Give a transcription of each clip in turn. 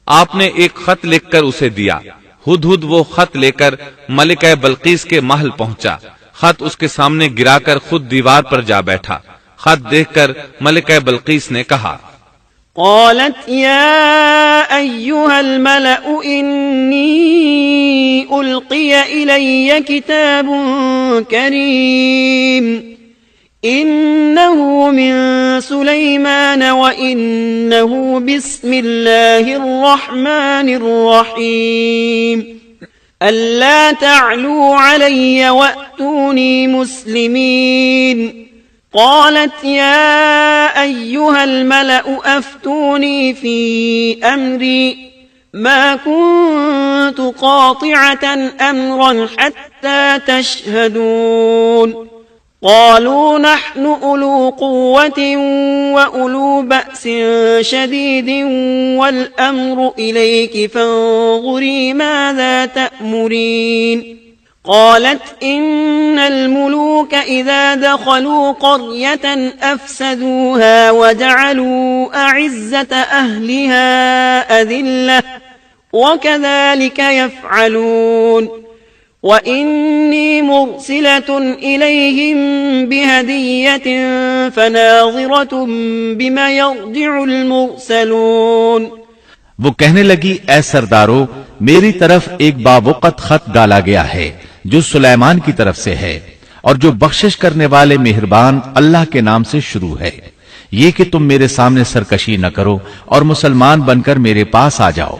آپ نے ایک خط لکھ کر اسے دیا۔ ہدہد وہ خط لے کر ملکہ بلقیس کے محل پہنچا۔ خط اس کے سامنے گرا کر خود دیوار پر جا بیٹھا۔ خط دیکھ کر ملکہ بلقیس نے کہا، قالت يا أيها الملأ إني ألقي إلي كتاب كريم إنه من سليمان وإنه بسم الله الرحمن الرحيم ألا تعلوا علي وأتوني مسلمين قالت يا أيها الملأ أفتوني في أمري ما كنت قاطعة أمرا حتى تشهدون قالوا نحن أولو قوة وأولو بأس شديد والأمر إليك فانظري ماذا تأمرين قالت إن الملوك إذا دخلوا قرية أفسدوها وجعلوا أعزة أهلها أذلة وكذلك يفعلون وإني مرسلة إليهم بهدية فناظرة بما يرجع المرسلون۔ وہ کہنے لگی، اے سردارو، میری طرف ایک باوقت خط ڈالا گیا ہے جو سلیمان کی طرف سے ہے اور جو بخشش کرنے والے مہربان اللہ کے نام سے شروع ہے، یہ کہ تم میرے سامنے سرکشی نہ کرو اور مسلمان بن کر میرے پاس آ جاؤ۔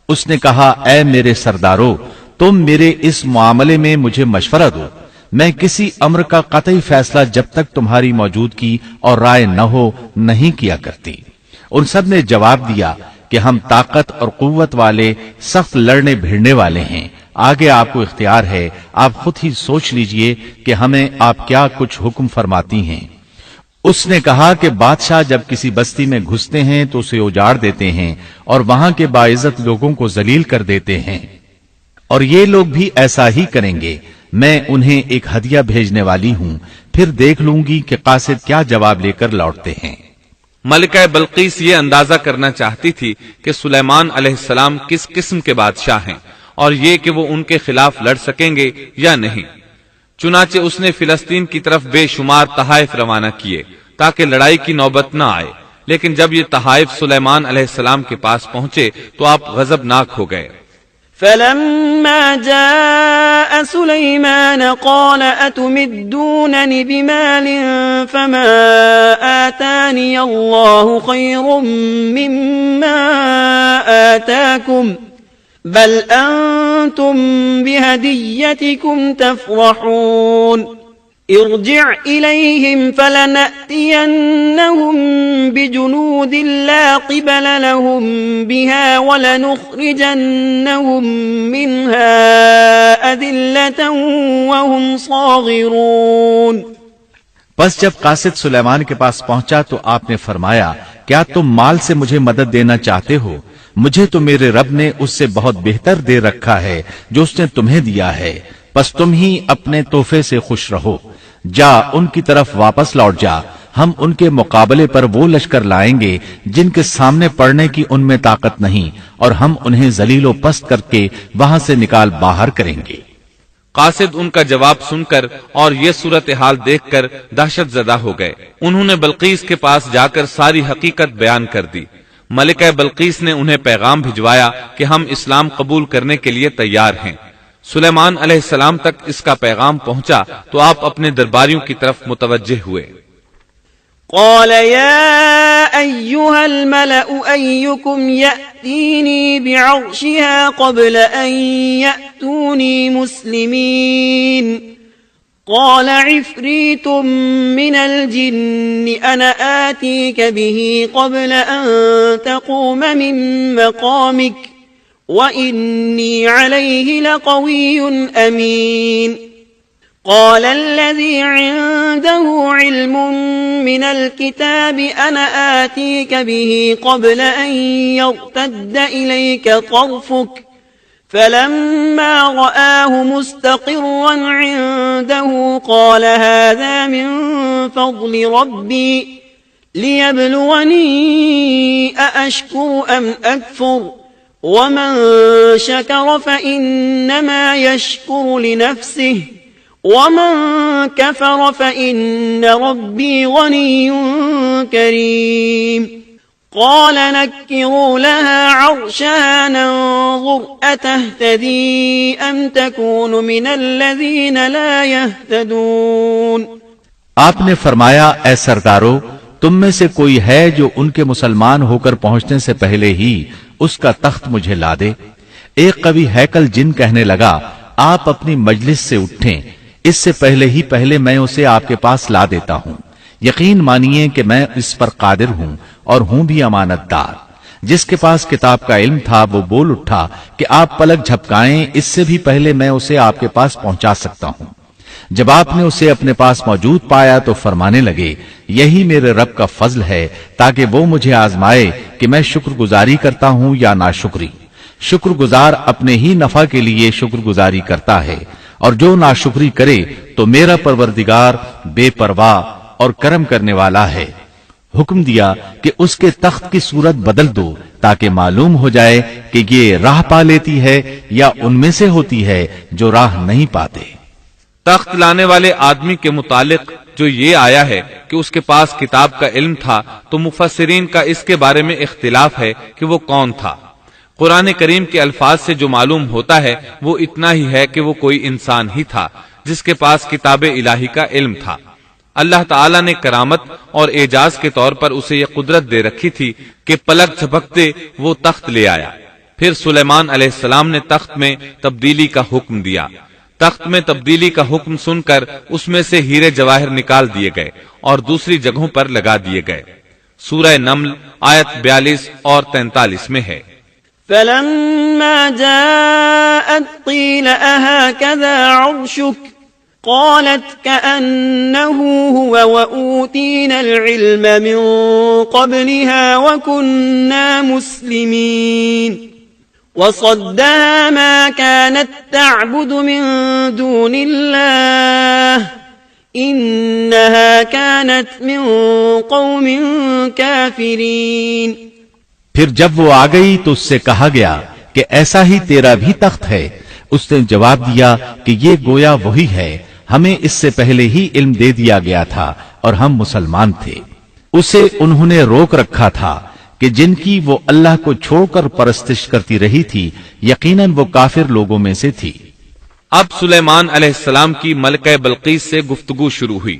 اس نے کہا، اے میرے سردارو، تم میرے اس معاملے میں مجھے مشورہ دو۔ میں کسی امر کا قطعی فیصلہ جب تک تمہاری موجودگی اور رائے نہ ہو نہیں کیا کرتی۔ ان سب نے جواب دیا کہ ہم طاقت اور قوت والے، سخت لڑنے بھیڑنے والے ہیں، آگے آپ کو اختیار ہے، آپ خود ہی سوچ لیجئے کہ ہمیں آپ کیا کچھ حکم فرماتی ہیں۔ اس نے کہا کہ بادشاہ جب کسی بستی میں گھستے ہیں تو اسے اجاڑ دیتے ہیں اور وہاں کے باعزت لوگوں کو ذلیل کر دیتے ہیں، اور یہ لوگ بھی ایسا ہی کریں گے۔ میں انہیں ایک ہدیہ بھیجنے والی ہوں، پھر دیکھ لوں گی کہ قاصد کیا جواب لے کر لوٹتے ہیں۔ ملکہ بلقیس یہ اندازہ کرنا چاہتی تھی کہ سلیمان علیہ السلام کس قسم کے بادشاہ ہیں اور یہ کہ وہ ان کے خلاف لڑ سکیں گے یا نہیں۔ چنانچہ اس نے فلسطین کی طرف بے شمار تحائف روانہ کیے تاکہ لڑائی کی نوبت نہ آئے، لیکن جب یہ تحائف سلیمان علیہ السلام کے پاس پہنچے تو آپ غضبناک ہو گئے۔ فلما جاء سليمان قال أتمدونني بمال فما آتاني الله خير مما آتاكم بل أنتم بهديتكم تفرحون ارجع إليهم فلنأتينهم بجنود لا قبل لهم بها ولنخرجنهم منها أذلة وهم صاغرون۔ بس جب قاصد سلیمان کے پاس پہنچا تو آپ نے فرمایا، کیا تم مال سے مجھے مدد دینا چاہتے ہو؟ مجھے تو میرے رب نے اس سے بہت بہتر دے رکھا ہے جو اس نے تمہیں دیا ہے، بس تم ہی اپنے تحفے سے خوش رہو۔ جا ان کی طرف واپس لوٹ جا، ہم ان کے مقابلے پر وہ لشکر لائیں گے جن کے سامنے پڑنے کی ان میں طاقت نہیں، اور ہم انہیں ذلیل و پست کر کے وہاں سے نکال باہر کریں گے۔ قاصد ان کا جواب سن کر اور یہ صورتحال دیکھ کر دہشت زدہ ہو گئے۔ انہوں نے بلقیس کے پاس جا کر ساری حقیقت بیان کر دی۔ ملکہ بلقیس نے انہیں پیغام بھجوایا کہ ہم اسلام قبول کرنے کے لیے تیار ہیں۔ سلیمان علیہ السلام تک اس کا پیغام پہنچا تو آپ اپنے درباریوں کی طرف متوجہ ہوئے۔ قال يا أيها الملأ أيكم يأتيني بعرشها قبل أن يأتوني مسلمين قال عفريت من الجن أنا آتيك به قبل أن تقوم من مقامك وإني عليه لقوي أمين قال الذي عنده علم من الكتاب أنا آتيك به قبل أن يرتد إليك طرفك فلما رآه مستقرا عنده قال هذا من فضل ربي ليبلوني أأشكر أم أكفر ومن شكر فإنما يشكر لنفسه ومن كفر فإن ربي غني كريم قال نكروا لها عرشها ننظر أتهتدي أم تكون من الذين لا يهتدون. آپ نے فرمایا اے سردارو تم میں سے کوئی ہے جو ان کے مسلمان ہو کر پہنچنے سے پہلے ہی اس کا تخت مجھے لا دے. ایک قوی ہیکل جن کہنے لگا آپ اپنی مجلس سے اٹھیں، اس سے پہلے میں اسے آپ کے پاس لا دیتا ہوں. یقین مانیے کہ میں اس پر قادر ہوں اور ہوں بھی امانت دار. جس کے پاس کتاب کا علم تھا وہ بول اٹھا کہ آپ پلک جھپکائیں، اس سے بھی پہلے میں اسے آپ کے پاس پہنچا سکتا ہوں. جب آپ نے اسے اپنے پاس موجود پایا تو فرمانے لگے یہی میرے رب کا فضل ہے تاکہ وہ مجھے آزمائے کہ میں شکر گزاری کرتا ہوں یا ناشکری. شکر گزار اپنے ہی نفع کے لیے شکر گزاری کرتا ہے اور جو ناشکری کرے تو میرا پروردگار بے پرواہ اور کرم کرنے والا ہے. حکم دیا کہ اس کے تخت کی صورت بدل دو تاکہ معلوم ہو جائے کہ یہ راہ پا لیتی ہے یا ان میں سے ہوتی ہے جو راہ نہیں پاتے. تخت لانے والے آدمی کے متعلق جو یہ آیا ہے کہ اس کے پاس کتاب کا علم تھا تو مفسرین کا اس کے بارے میں اختلاف ہے کہ وہ کون تھا. قرآن کریم کے الفاظ سے جو معلوم ہوتا ہے وہ اتنا ہی ہے کہ وہ کوئی انسان ہی تھا جس کے پاس کتاب الہی کا علم تھا. اللہ تعالیٰ نے کرامت اور اعجاز کے طور پر اسے یہ قدرت دے رکھی تھی کہ پلک جھپکتے وہ تخت لے آیا. پھر سلیمان علیہ السلام نے تخت میں تبدیلی کا حکم دیا. تخت میں تبدیلی کا حکم سن کر اس میں سے ہیرے جواہر نکال دیے گئے اور دوسری جگہوں پر لگا دیے گئے. سورہ نمل آیت 42 اور 43 میں ہے. فلما جاءت قيل أهكذا عرشك قالت كأنه هو وأوتينا العلم من قبلها وكنا مسلمين وصدها ما كانت تعبد من دون الله إنها كانت من قوم كافرين. پھر جب وہ آ گئی تو اس سے کہا گیا کہ ایسا ہی تیرا بھی تخت ہے. اس نے جواب دیا کہ یہ گویا وہی ہے، ہمیں اس سے پہلے ہی علم دے دیا گیا تھا اور ہم مسلمان تھے. اسے انہوں نے روک رکھا تھا کہ جن کی وہ اللہ کو چھوڑ کر پرستش کرتی رہی تھی یقیناً وہ کافر لوگوں میں سے تھی. اب سلیمان علیہ السلام کی ملکہ بلقیس سے گفتگو شروع ہوئی.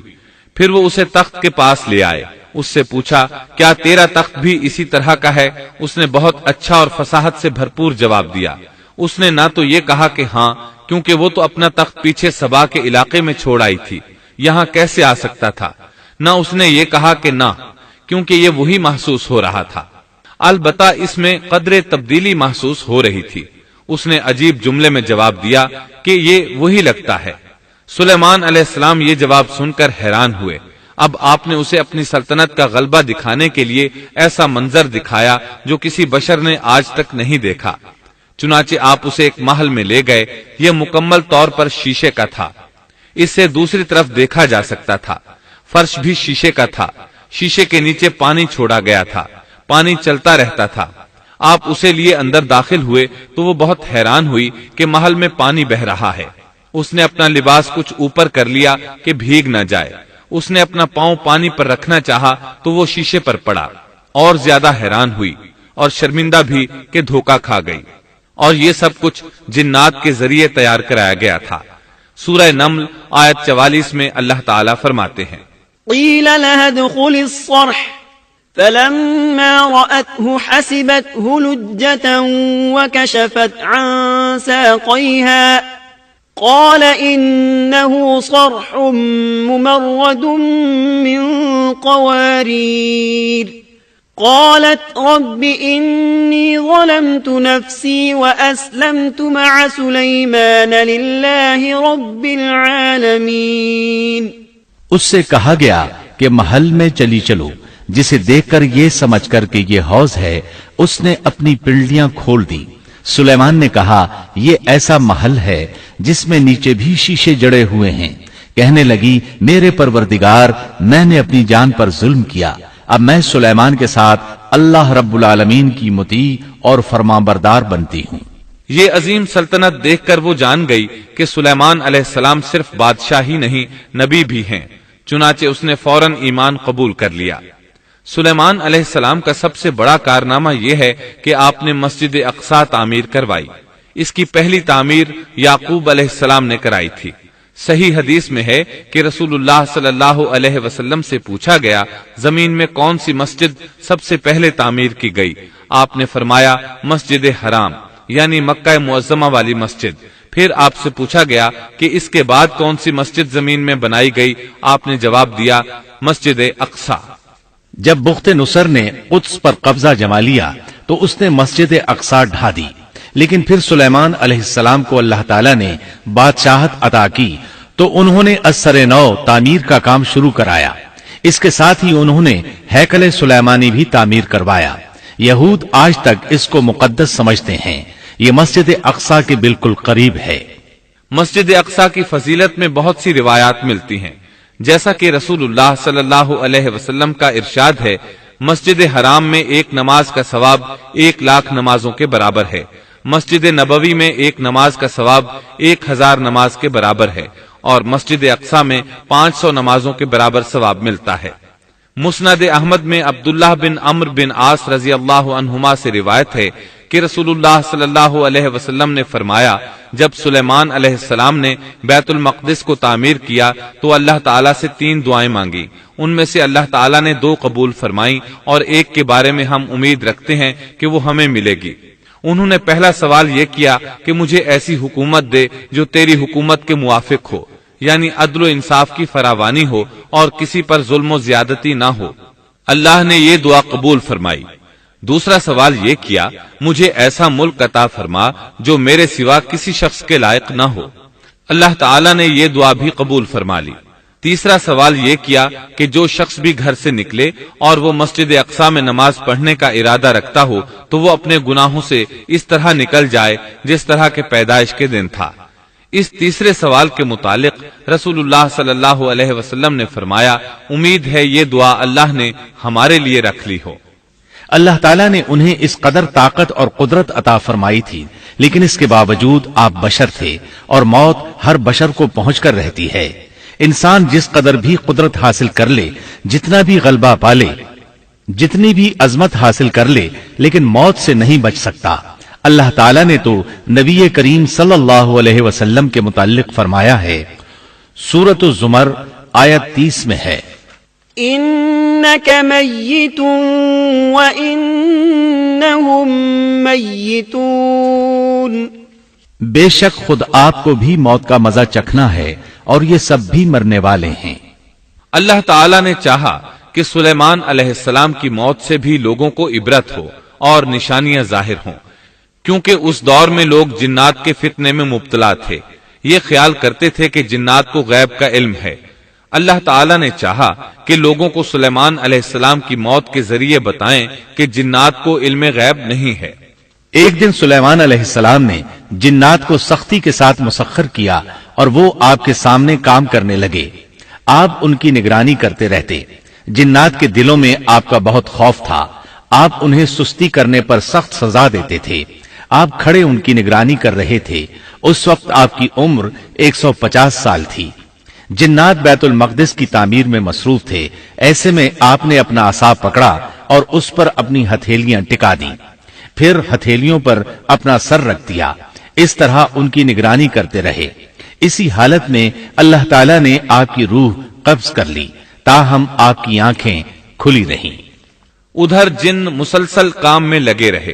پھر وہ اسے تخت کے پاس لے آئے. اس سے پوچھا کیا تیرا تخت بھی اسی طرح کا ہے؟ اس نے بہت اچھا اور فصاحت سے بھرپور جواب دیا. اس نے نہ تو یہ کہا کہ ہاں، کیونکہ وہ تو اپنا تخت پیچھے سبا کے علاقے میں چھوڑ آئی تھی، یہاں کیسے آ سکتا تھا. نہ اس نے یہ کہا کہ نہ، کیونکہ یہ وہی محسوس ہو رہا تھا. البتہ اس میں قدر تبدیلی محسوس ہو رہی تھی. اس نے عجیب جملے میں جواب دیا کہ یہ وہی لگتا ہے. سلیمان علیہ السلام یہ جواب سن کر حیران ہوئے. اب آپ نے اسے اپنی سلطنت کا غلبہ دکھانے کے لیے ایسا منظر دکھایا جو کسی بشر نے آج تک نہیں دیکھا. چنانچہ آپ اسے ایک محل میں لے گئے. یہ مکمل طور پر شیشے کا تھا. اس سے دوسری طرف دیکھا جا سکتا تھا. فرش بھی شیشے کا تھا. شیشے کے نیچے پانی چھوڑا گیا تھا. پانی چلتا رہتا تھا. آپ اسے لیے اندر داخل ہوئے تو وہ بہت حیران ہوئی کہ محل میں پانی بہ رہا ہے. اس نے اپنا لباس کچھ اوپر کر لیا کہ بھیگ نہ جائے. اس نے اپنا پاؤں پانی پر رکھنا چاہا تو وہ شیشے پر پڑا. اور زیادہ حیران ہوئی اور شرمندہ بھی کہ دھوکہ کھا گئی. اور یہ سب کچھ جنات کے ذریعے تیار کرایا گیا تھا. سورہ نمل آیت 44 میں اللہ تعالیٰ فرماتے ہیں قیل لها ادخل الصرح فلما رأته حسبته لجة وكشفت عن ساقيها قال إنه صرح ممرد من قوارير قالت رب إني ظلمت نفسي وأسلمت مع سليمان لله رب العالمين. اس سے کہا گیا کہ محل میں چلی چلو. جسے دیکھ کر یہ سمجھ کر کہ یہ حوض ہے اس نے اپنی پنڈلیاں کھول دی. سلیمان نے کہا یہ ایسا محل ہے جس میں نیچے بھی شیشے جڑے ہوئے ہیں. کہنے لگی میرے پروردگار میں نے اپنی جان پر ظلم کیا. اب میں سلیمان کے ساتھ اللہ رب العالمین کی مطیع اور فرمانبردار بنتی ہوں۔ یہ عظیم سلطنت دیکھ کر وہ جان گئی کہ سلیمان علیہ السلام صرف بادشاہ ہی نہیں نبی بھی ہیں، چنانچہ اس نے فوراً ایمان قبول کر لیا۔ سلیمان علیہ السلام کا سب سے بڑا کارنامہ یہ ہے کہ آپ نے مسجد اقصی تعمیر کروائی۔ اس کی پہلی تعمیر یعقوب علیہ السلام نے کرائی تھی۔ صحیح حدیث میں ہے کہ رسول اللہ صلی اللہ علیہ وسلم سے پوچھا گیا زمین میں کون سی مسجد سب سے پہلے تعمیر کی گئی؟ آپ نے فرمایا مسجد حرام، یعنی مکہ معظمہ والی مسجد۔ پھر آپ سے پوچھا گیا کہ اس کے بعد کون سی مسجد زمین میں بنائی گئی؟ آپ نے جواب دیا مسجد اقصی۔ جب بخت نصر نے قدس پر قبضہ جما لیا تو اس نے مسجد اقصی ڈھا دی، لیکن پھر سلیمان علیہ السلام کو اللہ تعالیٰ نے بادشاہت عطا کی تو انہوں نے ازسر نو تعمیر کا کام شروع کرایا۔ اس کے ساتھ ہی انہوں نے ہیکل سلیمانی بھی تعمیر کروایا۔ یہود آج تک اس کو مقدس سمجھتے ہیں۔ یہ مسجد اقصی کے بالکل قریب ہے۔ مسجد اقصی کی فضیلت میں بہت سی روایات ملتی ہیں، جیسا کہ رسول اللہ صلی اللہ علیہ وسلم کا ارشاد ہے، مسجد حرام میں ایک نماز کا ثواب 1,00,000 نمازوں کے برابر ہے، مسجد نبوی میں ایک نماز کا ثواب 1,000 نماز کے برابر ہے، اور مسجد اقصی میں 500 نمازوں کے برابر ثواب ملتا ہے۔ مسند احمد میں عبداللہ بن عمرو بن عاص رضی اللہ عنہما سے روایت ہے کہ رسول اللہ صلی اللہ علیہ وسلم نے فرمایا جب سلیمان علیہ السلام نے بیت المقدس کو تعمیر کیا تو اللہ تعالیٰ سے 3 دعائیں مانگی، ان میں سے اللہ تعالیٰ نے 2 قبول فرمائیں اور ایک کے بارے میں ہم امید رکھتے ہیں کہ وہ ہمیں ملے گی۔ انہوں نے پہلا سوال یہ کیا کہ مجھے ایسی حکومت دے جو تیری حکومت کے موافق ہو، یعنی عدل و انصاف کی فراوانی ہو اور کسی پر ظلم و زیادتی نہ ہو۔ اللہ نے یہ دعا قبول فرمائی۔ دوسرا سوال یہ کیا مجھے ایسا ملک عطا فرما جو میرے سوا کسی شخص کے لائق نہ ہو۔ اللہ تعالیٰ نے یہ دعا بھی قبول فرما لی۔ تیسرا سوال یہ کیا کہ جو شخص بھی گھر سے نکلے اور وہ مسجد اقصی میں نماز پڑھنے کا ارادہ رکھتا ہو تو وہ اپنے گناہوں سے اس طرح نکل جائے جس طرح کے پیدائش کے دن تھا۔ اس تیسرے سوال کے متعلق رسول اللہ صلی اللہ علیہ وسلم نے فرمایا امید ہے یہ دعا اللہ نے ہمارے لیے رکھ لی ہو۔ اللہ تعالیٰ نے انہیں اس قدر طاقت اور قدرت عطا فرمائی تھی، لیکن اس کے باوجود آپ بشر تھے اور موت ہر بشر کو پہنچ کر رہتی ہے۔ انسان جس قدر بھی قدرت حاصل کر لے، جتنا بھی غلبہ پالے، جتنی بھی عظمت حاصل کر لے، لیکن موت سے نہیں بچ سکتا۔ اللہ تعالیٰ نے تو نبی کریم صلی اللہ علیہ وسلم کے متعلق فرمایا ہے، سورۃ الزمر آیت 30 میں ہے، إنك ميت وإنهم ميتون۔ بے شک خود آپ کو بھی موت کا مزہ چکھنا ہے اور یہ سب بھی مرنے والے ہیں۔ اللہ تعالیٰ نے چاہا کہ سلیمان علیہ السلام کی موت سے بھی لوگوں کو عبرت ہو اور نشانیاں ظاہر ہوں، کیونکہ اس دور میں لوگ جنات کے فتنے میں مبتلا تھے۔ یہ خیال کرتے تھے کہ جنات کو غیب کا علم ہے۔ اللہ تعالیٰ نے چاہا کہ لوگوں کو سلیمان علیہ السلام کی موت کے ذریعے بتائیں کہ جنات کو علم غیب نہیں ہے۔ ایک دن سلیمان علیہ السلام نے جنات کو سختی کے ساتھ مسخر کیا اور وہ آپ کے سامنے کام کرنے لگے۔ آپ ان کی نگرانی کرتے رہتے۔ جنات کے دلوں میں آپ کا بہت خوف تھا۔ آپ انہیں سستی کرنے پر سخت سزا دیتے تھے۔ آپ کھڑے ان کی نگرانی کر رہے تھے۔ اس وقت آپ کی عمر 150 سال تھی۔ جنات بیت المقدس کی تعمیر میں مصروف تھے۔ ایسے میں آپ نے اپنا عصا پکڑا اور اس پر اپنی ہتھیلیاں ٹکا دی، پھر ہتھیلیوں پر اپنا سر رکھ دیا۔ اس طرح ان کی نگرانی کرتے رہے۔ اسی حالت میں اللہ تعالیٰ نے آپ کی روح قبض کر لی، تاہم آپ کی آنکھیں کھلی رہیں۔ ادھر جن مسلسل کام میں لگے رہے۔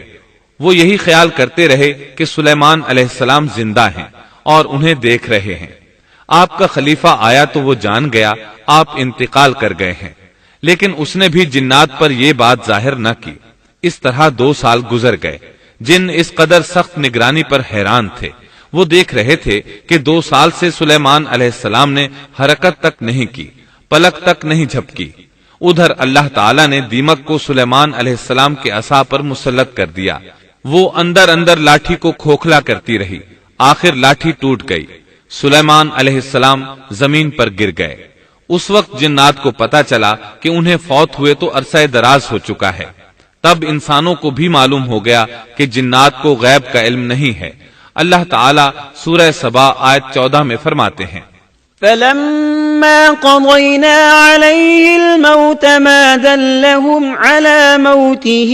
وہ یہی خیال کرتے رہے کہ سلیمان علیہ السلام زندہ ہیں اور انہیں دیکھ رہے ہیں۔ آپ کا خلیفہ آیا تو وہ جان گیا آپ انتقال کر گئے ہیں، لیکن اس نے بھی جنات پر یہ بات ظاہر نہ کی۔ اس طرح 2 سال گزر گئے۔ جن اس قدر سخت نگرانی پر حیران تھے۔ وہ دیکھ رہے تھے کہ 2 سال سے سلیمان علیہ السلام نے حرکت تک نہیں کی، پلک تک نہیں جھپکی۔ ادھر اللہ تعالیٰ نے دیمک کو سلیمان علیہ السلام کے عصا پر مسلط کر دیا۔ وہ اندر اندر لاٹھی کو کھوکھلا کرتی رہی، آخر لاٹھی ٹوٹ گئی۔ سلیمان علیہ السلام زمین پر گر گئے۔ اس وقت جنات کو پتا چلا کہ انہیں فوت ہوئے تو عرصہ دراز ہو چکا ہے۔ تب انسانوں کو بھی معلوم ہو گیا کہ جنات کو غیب کا علم نہیں ہے۔ اللہ تعالیٰ سورہ سبا آیت 14 میں فرماتے ہیں، فلما قضينا عليه الموت ما دلهم على موته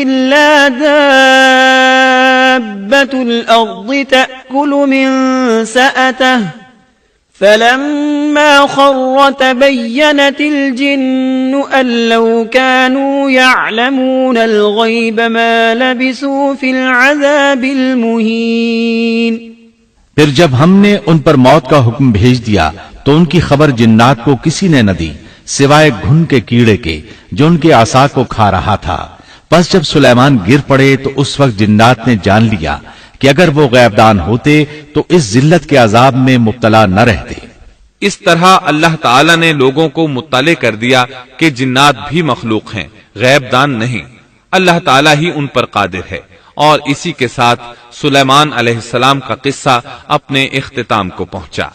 إلا دابة الأرض تأكل من سأته فلما خر تبينت الجن أن لو كانوا يعلمون الغيب ما لبثوا في العذاب المهين۔ پھر جب ہم نے ان پر موت کا حکم بھیج دیا تو ان کی خبر جنات کو کسی نے نہ دی سوائے گھن کے کیڑے کے جو ان کے عصا کو کھا رہا تھا۔ پس جب سلیمان گر پڑے تو اس وقت جنات نے جان لیا کہ اگر وہ غیب دان ہوتے تو اس ذلت کے عذاب میں مبتلا نہ رہتے۔ اس طرح اللہ تعالیٰ نے لوگوں کو مطلع کر دیا کہ جنات بھی مخلوق ہیں، غیب دان نہیں۔ اللہ تعالیٰ ہی ان پر قادر ہے۔ اور اسی کے ساتھ سلیمان علیہ السلام کا قصہ اپنے اختتام کو پہنچا۔